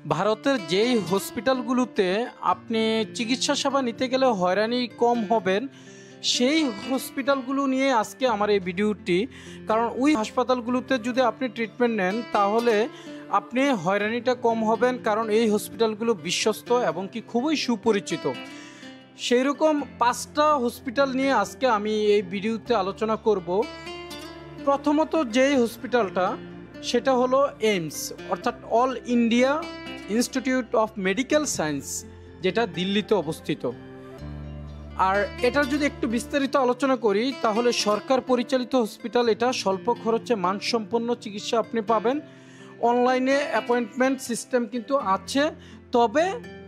ভারতের যেই হসপিটালগুলোতে আপনি চিকিৎসা সেবা নিতে গেলে হয়রানি কম হবেন, সেই হসপিটালগুলো নিয়ে আজকে আমার এই ভিডিওটি। কারণ ওই হাসপাতালগুলোতে যদি আপনি ট্রিটমেন্ট নেন তাহলে আপনি হয়রানিটা কম হবেন, কারণ এই হসপিটালগুলো বিশ্বস্ত এবং কি খুবই সুপরিচিত। সেই রকম 5টা হসপিটাল নিয়ে আজকে আমি এই ভিডিওতে আলোচনা করব। প্রথমত যেই হসপিটালটা সেটা হলো এইমস, অর্থাৎ all India institute of medical science, যেটা দিল্লিতে অবস্থিত। আর এটার যদি একটু বিস্তারিত আলোচনা করি তাহলে সরকার পরিচালিত হসপিটাল। এটা স্বল্প খরচে মানসম্পন্ন চিকিৎসা আপনি পাবেন। অনলাইনে অ্যাপয়েন্টমেন্ট সিস্টেম কিন্তু আছে, তবে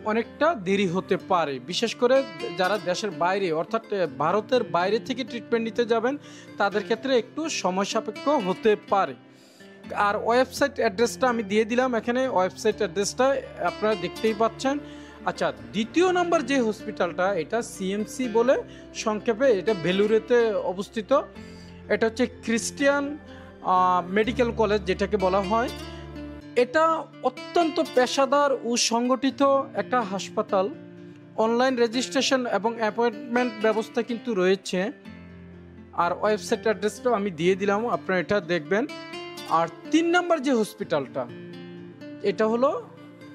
অনেকটা দেরি হতে পারে, বিশেষ করে যারা দেশের বাইরে অর্থাৎ ভারতের বাইরে থেকে ট্রিটমেন্ট নিতে যাবেন তাদের ক্ষেত্রে একটু সময় সাপেক্ষ হতে পারে। আর ওয়েবসাইট অ্যাড্রেসটা আমি দিয়ে দিলাম এখানে, ওয়েবসাইট অ্যাড্রেসটা আপনারা দেখতেই পাচ্ছেন। আচ্ছা, দ্বিতীয় নম্বর যে হসপিটালটা, এটা সিএমসি বলে সংক্ষেপে, এটা বেলুড়েতে অবস্থিত। এটা হচ্ছে ক্রিস্টিয়ান মেডিকেল কলেজ যেটাকে বলা হয়। এটা অত্যন্ত পেশাদার ও সংগঠিত একটা হাসপাতাল। অনলাইন রেজিস্ট্রেশন এবং অ্যাপয়েন্টমেন্ট ব্যবস্থা কিন্তু রয়েছে। আর ওয়েবসাইট অ্যাড্রেসটাও আমি দিয়ে দিলাম, আপনারা এটা দেখবেন। আর 3 নম্বর যে হসপিটালটা, এটা হলো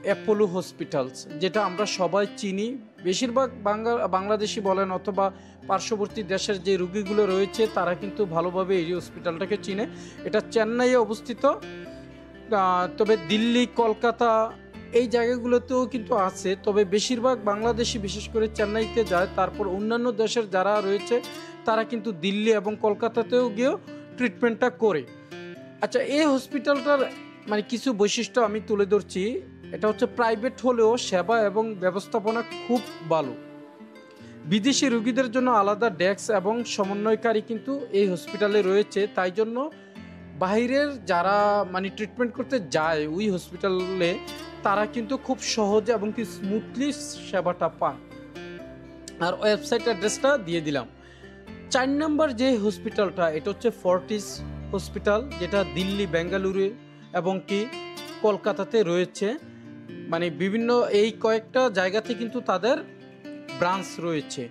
অ্যাপোলো হসপিটালস, যেটা আমরা সবাই চিনি। বেশিরভাগ বাংলাদেশি বলেন অথবা পার্শ্ববর্তী দেশের যে রুগীগুলো রয়েছে তারা কিন্তু ভালোভাবে এই হসপিটালটাকে চিনে। এটা চেন্নাইয়ে অবস্থিত, তবে দিল্লি, কলকাতা এই জায়গাগুলোতেও কিন্তু আছে। তবে বেশিরভাগ বাংলাদেশি বিশেষ করে চেন্নাইতে যায়, তারপর অন্যান্য দেশের যারা রয়েছে তারা কিন্তু দিল্লি এবং কলকাতাতেও গিয়েও ট্রিটমেন্টটা করে। আচ্ছা, এই হসপিটালটার কিছু বৈশিষ্ট্য আমি তুলে ধরছি। এটা হচ্ছে প্রাইভেট হলেও সেবা এবং ব্যবস্থাপনা খুব ভালো। বিদেশি রোগীদের জন্য আলাদা ডেস্ক এবং সমন্বয়কারী কিন্তু এই হসপিটালে রয়েছে। তাই জন্য বাইরের যারা ট্রিটমেন্ট করতে যায় ওই হসপিটালে, তারা কিন্তু খুব সহজে এবং কি স্মুথলি সেবাটা পান। আর ওয়েবসাইট অ্যাড্রেসটা দিয়ে দিলাম। 4 নম্বর যে হসপিটালটা, এটা হচ্ছে ফর্টিস হসপিটাল, যেটা দিল্লি, বেঙ্গালুরু এবং কি কলকাতাতে রয়েছে। বিভিন্ন এই কয়েকটা জায়গাতে কিন্তু তাদের ব্রাঞ্চ রয়েছে।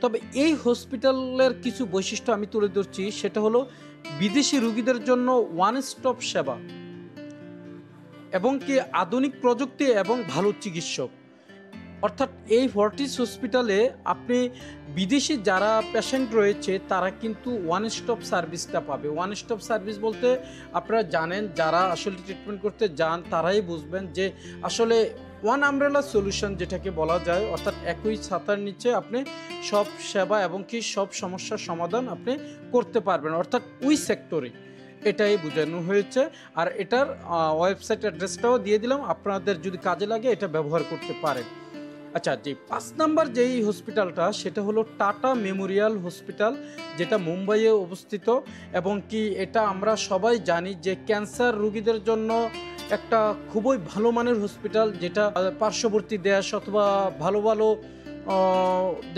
তবে এই হসপিটালের কিছু বৈশিষ্ট্য আমি তুলে ধরছি। সেটা হলো বিদেশি রোগীদের জন্য ওয়ান স্টপ সেবা এবং কি আধুনিক প্রযুক্তি এবং ভালো চিকিৎসক। অর্থাৎ এই ফর্টিস হসপিটালে আপনি বিদেশি যারা পেশেন্ট রয়েছে তারা কিন্তু ওয়ান স্টপ সার্ভিসটা পাবে। ওয়ান স্টপ সার্ভিস বলতে আপনারা জানেন, যারা আসলে ট্রিটমেন্ট করতে যান তারাই বুঝবেন যে আসলে ওয়ান আমব্রেলা সলিউশন যেটাকে বলা যায়, অর্থাৎ একই ছাতার নিচে আপনি সব সেবা এবং কি সব সমস্যার সমাধান আপনি করতে পারবেন, অর্থাৎ ওই সেক্টরে, এটাই বোঝানো হয়েছে। আর এটার ওয়েবসাইট অ্যাড্রেসটাও দিয়ে দিলাম, আপনাদের যদি কাজে লাগে এটা ব্যবহার করতে পারেন। আচ্ছা, যে 5 নম্বর যেই হসপিটালটা, সেটা হলো টাটা মেমোরিয়াল হসপিটাল, যেটা মুম্বাইয়ে অবস্থিত। এবং কি এটা আমরা সবাই জানি যে ক্যান্সার রোগীদের জন্য একটা খুবই ভালো মানের হসপিটাল, যেটা পার্শ্ববর্তী দেশ অথবা ভালো ভালো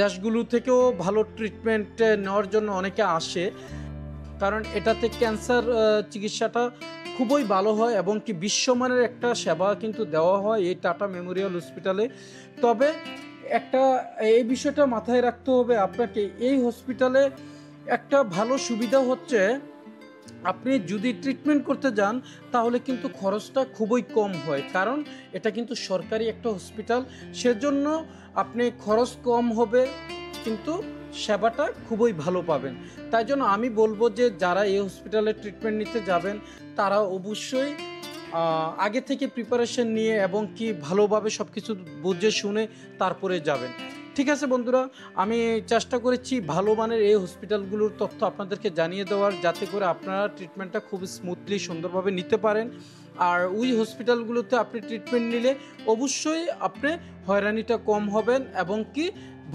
দেশগুলো থেকেও ভালো ট্রিটমেন্ট নেওয়ার জন্য অনেকে আসে, কারণ এটাতে ক্যান্সার চিকিৎসাটা খুবই ভালো হয় এবং কি বিশ্বমানের একটা সেবা কিন্তু দেওয়া হয় এই টাটা মেমোরিয়াল হসপিটালে। তবে এই বিষয়টা মাথায় রাখতে হবে আপনাকে, এই হসপিটালে একটা ভালো সুবিধা হচ্ছে, আপনি যদি ট্রিটমেন্ট করতে যান তাহলে কিন্তু খরচটা খুবই কম হয়, কারণ এটা কিন্তু সরকারি একটা হসপিটাল। সেজন্য আপনি খরচ কম হবে কিন্তু সেবাটা খুবই ভালো পাবেন। তাই জন্য আমি বলবো যে যারা এই হসপিটালে ট্রিটমেন্ট নিতে যাবেন তারা অবশ্যই আগে থেকে প্রিপারেশন নিয়ে এবং কি ভালোভাবে সব কিছু বুঝে শুনে তারপরে যাবেন। ঠিক আছে বন্ধুরা, আমি চেষ্টা করেছি ভালো মানের এই হসপিটালগুলোর তথ্য আপনাদেরকে জানিয়ে দেওয়ার, যাতে করে আপনারা ট্রিটমেন্টটা খুব স্মুথলি সুন্দরভাবে নিতে পারেন। আর ওই হসপিটালগুলোতে আপনি ট্রিটমেন্ট নিলে অবশ্যই আপনি হয়রানিটা কম হবেন এবং কি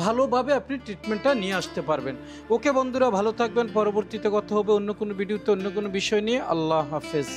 ভালোভাবে আপনি ট্রিটমেন্টটা নিয়ে আসতে পারবেন। ওকে বন্ধুরা, ভালো থাকবেন। পরবর্তীতে কথা হবে অন্য কোনো ভিডিওতে অন্য কোনো বিষয় নিয়ে। আল্লাহ হাফেজ।